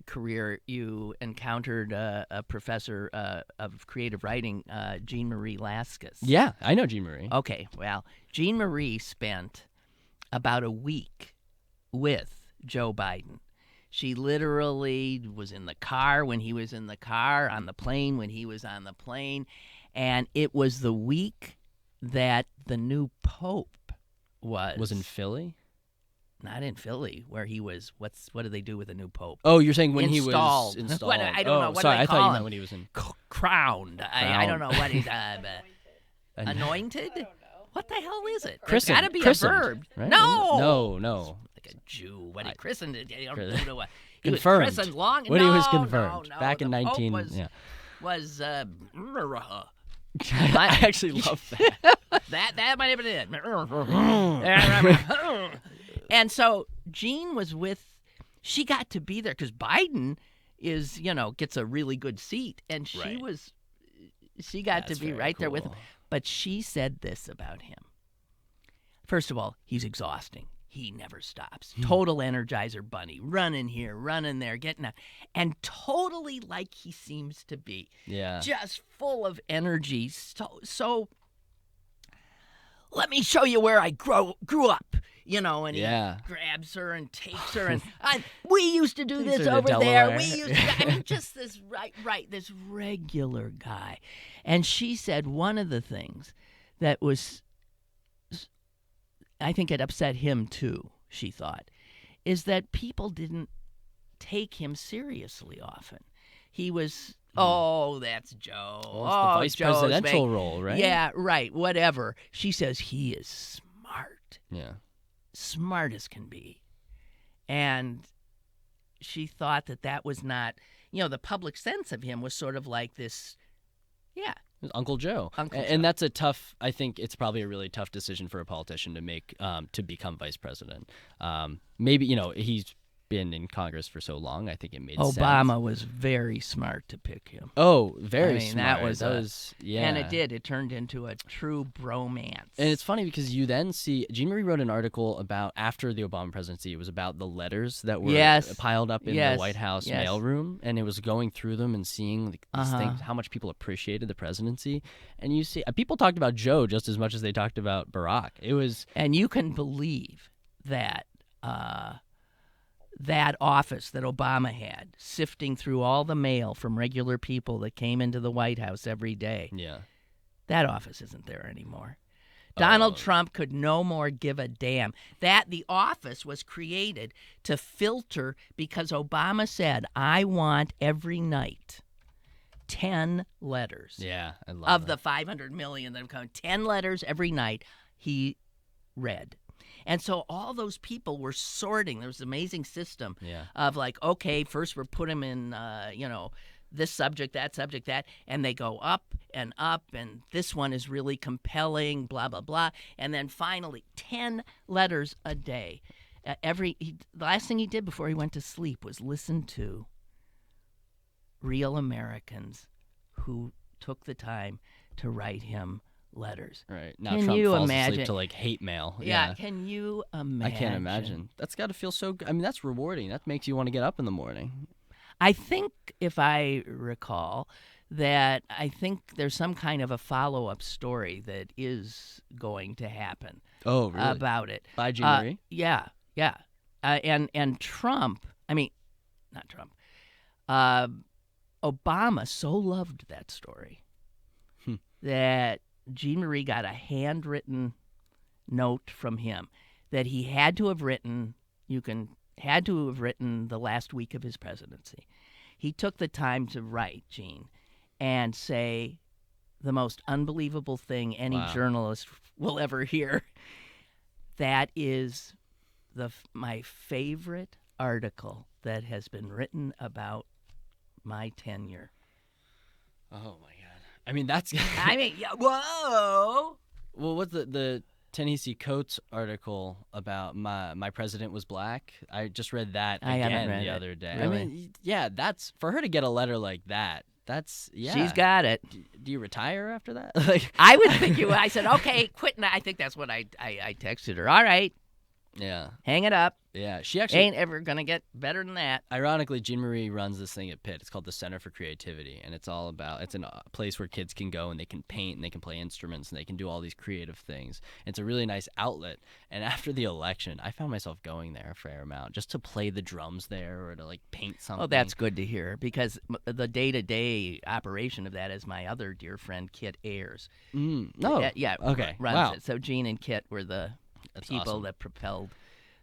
career, you encountered a professor of creative writing, Jean Marie Laskus. Yeah, I know Jean Marie. Okay, well, Jean Marie spent about a week with Joe Biden. She literally was in the car when he was in the car, on the plane when he was on the plane, and it was the week that the new pope was in Philly. not in Philly, where he was. What do they do with a new pope? Oh, you're saying when Installed. he was installed? I don't know. What sorry, do they I call thought you him? meant when he was in Crowned. I don't know what he's anointed. What the hell is it? Christened. It's got to be Christened, a verb. right? No. Like a Jew. What he christened it? You don't know what. He Confirmed. was christened long. When no, he was confirmed no, back in the 19. Pope was I actually love that. that might have been it. And so Jean was with. She got to be there because Biden is, gets a really good seat, and she was. She got to be right there with him. But she said this about him. First of all, he's exhausting. He never stops. Total Energizer Bunny, running here, running there, getting out. And totally like he seems to be. Yeah. Just full of energy. So let me show you where I grew up. And he grabs her and takes her. And we used to do this over there. We used to, just this, this regular guy. And she said one of the things that was, I think it upset him too, she thought, is that people didn't take him seriously often. He was, that's Joe. Well, it's the vice presidential role, right? Yeah, right, whatever. She says he is smart. Yeah. Smart as can be. And she thought that was not, the public sense of him was sort of like this, Uncle Joe. And that's a tough, I think it's probably a really tough decision for a politician to make to become vice president. Maybe, he's been in Congress for so long, I think it made sense. Obama was very smart to pick him. Oh, very smart. That was and it did. It turned into a true bromance. And it's funny because you then see, Jean Marie wrote an article about, after the Obama presidency, it was about the letters that were piled up in the White House mailroom, and it was going through them and seeing these things, how much people appreciated the presidency. And you see, people talked about Joe just as much as they talked about Barack. It was... And you can believe that... that office that Obama had, sifting through all the mail from regular people that came into the White House every day. Yeah. That office isn't there anymore. Donald Trump could no more give a damn. The office was created to filter because Obama said, I want every night 10 letters. Yeah, I love of the 500 million that have come. 10 letters every night he read. And so all those people were sorting. There was an amazing system of okay, first we're put them in, this subject, that, and they go up, and this one is really compelling, blah, blah, blah. And then finally, 10 letters a day. The last thing he did before he went to sleep was listen to real Americans who took the time to write him letters. Right. Now can Trump you falls imagine? asleep to hate mail. Yeah. Can you imagine? I can't imagine. That's got to feel so good. I mean, that's rewarding. That makes you want to get up in the morning. I think, if I recall, that I think there's some kind of a follow-up story that is going to happen. Oh, really? About it. By Jean Marie? Yeah. And Trump, not Trump, Obama so loved that story that Jean Marie got a handwritten note from him that he had to have written. The last week of his presidency. He took the time to write, Jean, and say the most unbelievable thing any journalist will ever hear. That is my favorite article that has been written about my tenure. Oh my God! I mean, that's. Whoa! Well, what's the Ta-Nehisi Coates article about my president was black? I just read that again the other day. Really? I mean, yeah, that's for her to get a letter like that. That's She's got it. Do you retire after that? I would think you would. I said, okay, quit now. I think that's what I texted her. All right. Yeah. Hang it up. Yeah, she actually ain't ever gonna get better than that. Ironically, Jean Marie runs this thing at Pitt. It's called the Center for Creativity, and it's a place where kids can go and they can paint and they can play instruments and they can do all these creative things. It's a really nice outlet. And after the election, I found myself going there a fair amount just to play the drums there or to paint something. Oh, that's good to hear, because the day-to-day operation of that is my other dear friend Kit Ayers. No. Yeah. Okay. Runs Wow. it. So Jean and Kit were the That's people awesome. that propelled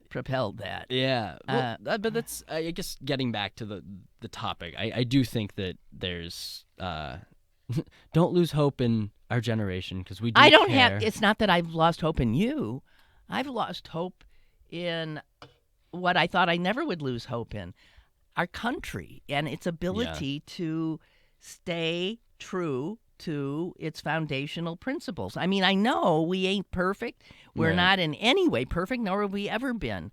propelled that. Yeah, well, but that's, I guess, getting back to the topic. I do think that there's don't lose hope in our generation, because we do I don't care. have. It's not that I've lost hope in you. I've lost hope in what I thought I never would lose hope in, our country and its ability to stay true to its foundational principles. I mean, I know we ain't perfect. We're not in any way perfect, nor have we ever been.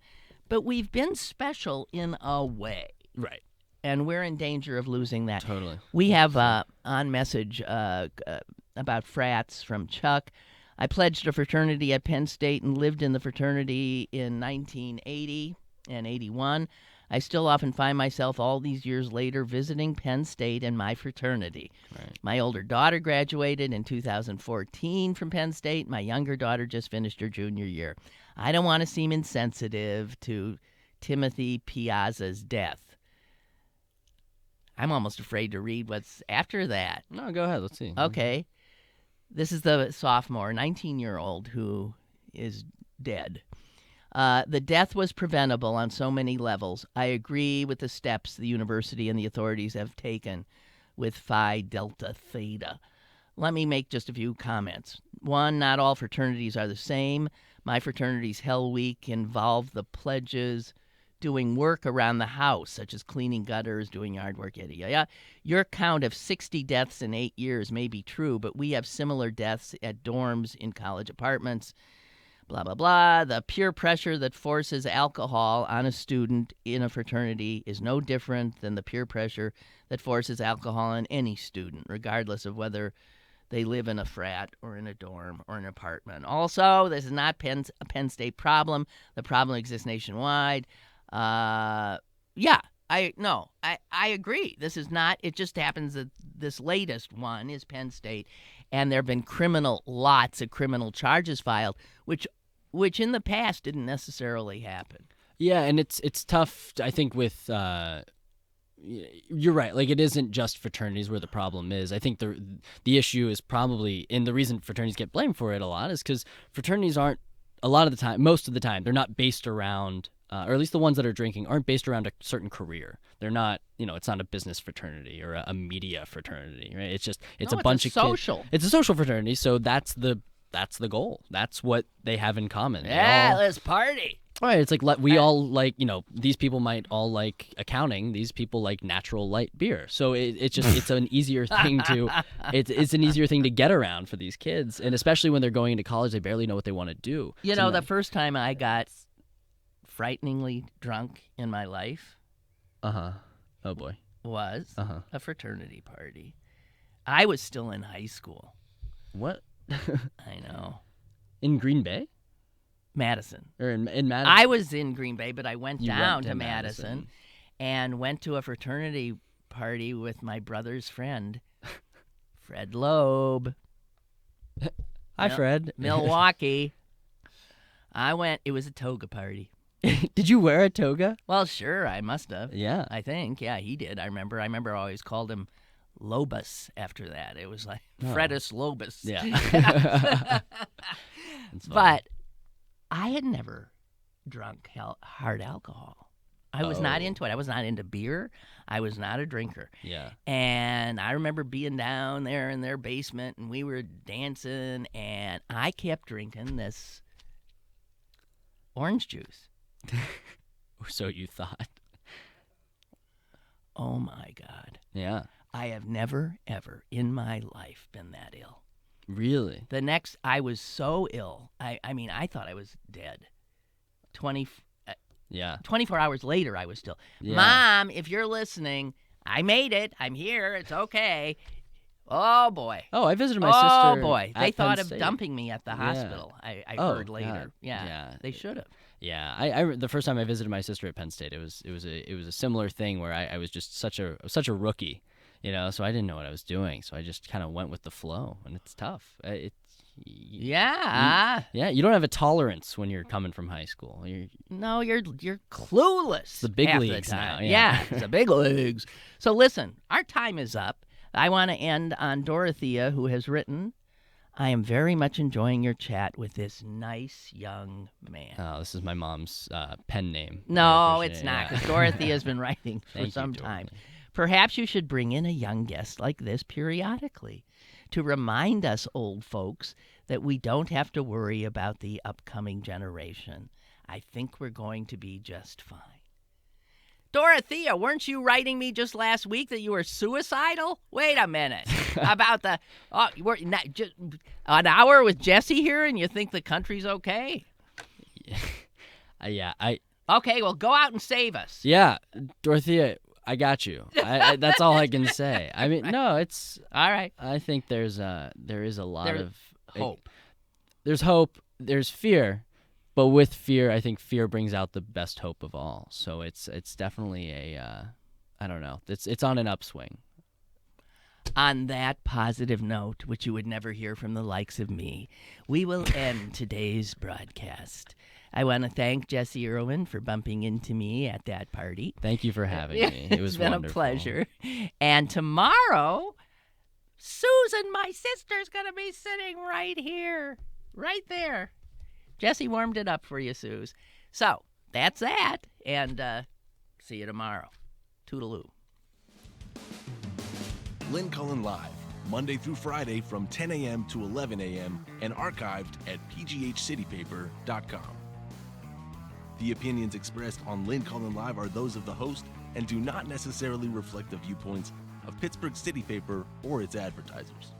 But we've been special in a way. Right. And we're in danger of losing that. Totally. We have on message about frats from Chuck. I pledged a fraternity at Penn State and lived in the fraternity in 1980 and 81. I still often find myself all these years later visiting Penn State and my fraternity. Right. My older daughter graduated in 2014 from Penn State. My younger daughter just finished her junior year. I don't want to seem insensitive to Timothy Piazza's death. I'm almost afraid to read what's after that. No, go ahead. Let's see. Okay. This is the sophomore, 19-year-old, who is dead. The death was preventable on so many levels. I agree with the steps the university and the authorities have taken with Phi Delta Theta. Let me make just a few comments. One, not all fraternities are the same. My fraternity's Hell Week involved the pledges doing work around the house, such as cleaning gutters, doing yard work, yada, yada. Your count of 60 deaths in 8 years may be true, but we have similar deaths at dorms, in college apartments, blah, blah, blah. The peer pressure that forces alcohol on a student in a fraternity is no different than the peer pressure that forces alcohol on any student, regardless of whether they live in a frat or in a dorm or an apartment. Also, this is not a Penn State problem. The problem exists nationwide. I agree. This is not, it just happens that this latest one is Penn State, and there have been lots of criminal charges filed, which in the past didn't necessarily happen. Yeah, and it's tough, I think, with, you're right, like, it isn't just fraternities where the problem is. I think the issue is probably, and the reason fraternities get blamed for it a lot is because fraternities aren't, most of the time, they're not based around, or at least the ones that are drinking aren't based around a certain career. They're not, it's not a business fraternity or a media fraternity, right? It's a bunch of social. Kids. It's a social fraternity, so that's the goal. That's what they have in common. Yeah, let's party. Right, it's like we all like, these people might all like accounting. These people like natural light beer. So it's an easier thing to it's an easier thing to get around for these kids, and especially when they're going into college, they barely know what they want to do. The first time I got frighteningly drunk in my life, oh boy, was a fraternity party. I was still in high school. What? I know. In Green Bay? Madison. Or in Madison? I was in Green Bay, but I went down to Madison and went to a fraternity party with my brother's friend, Fred Loeb. Hi, Fred. Milwaukee. It was a toga party. Did you wear a toga? Well, sure, I must have. Yeah. I think. Yeah, he did. I remember I always called him Lobus after that. It was like Fredus Lobus. Yeah. But I had never drunk hard alcohol. I was not into it. I was not into beer. I was not a drinker. Yeah. And I remember being down there in their basement, and we were dancing, and I kept drinking this orange juice. So you thought. Oh, my God. Yeah. I have never, ever in my life been that ill. Really? I was so ill. I mean, I thought I was dead. 24 hours later, I was still. Yeah. Mom, if you're listening, I made it. I'm here. It's okay. Oh, boy. Oh, I visited my sister. Oh, boy. They thought of State. dumping me at the hospital. I heard later. God. Yeah. They should have. Yeah, I the first time I visited my sister at Penn State, it was a similar thing where I was just such a rookie, so I didn't know what I was doing, so I just kind of went with the flow, and it's tough. You don't have a tolerance when you're coming from high school. You're clueless. It's the big leagues now. Yeah, it's the big leagues. So listen, our time is up. I want to end on Dorothea, who has written, I am very much enjoying your chat with this nice young man. Oh, this is my mom's pen name. No, it's not, because Dorothy has been writing for some you, time. Dorothy. Perhaps you should bring in a young guest like this periodically to remind us old folks that we don't have to worry about the upcoming generation. I think we're going to be just fine. Dorothea, weren't you writing me just last week that you were suicidal? Wait a minute. About the just an hour with Jesse here, and you think the country's okay? Yeah. Okay, well, go out and save us. Yeah, Dorothea, I got you. That's all I can say. I mean, no, it's all right. I think there is a lot of hope. There's hope. There's fear. But with fear, I think fear brings out the best hope of all. So it's definitely I don't know. It's on an upswing. On that positive note, which you would never hear from the likes of me, we will end today's broadcast. I want to thank Jesse Irwin for bumping into me at that party. Thank you for having me. It was It's been wonderful. a pleasure. And tomorrow, Susan, my sister's going to be sitting right here, right there. Jesse warmed it up for you, Suze. So, that's that, and see you tomorrow. Toodaloo. Lynn Cullen Live, Monday through Friday from 10 a.m. to 11 a.m. and archived at pghcitypaper.com. The opinions expressed on Lynn Cullen Live are those of the host and do not necessarily reflect the viewpoints of Pittsburgh City Paper or its advertisers.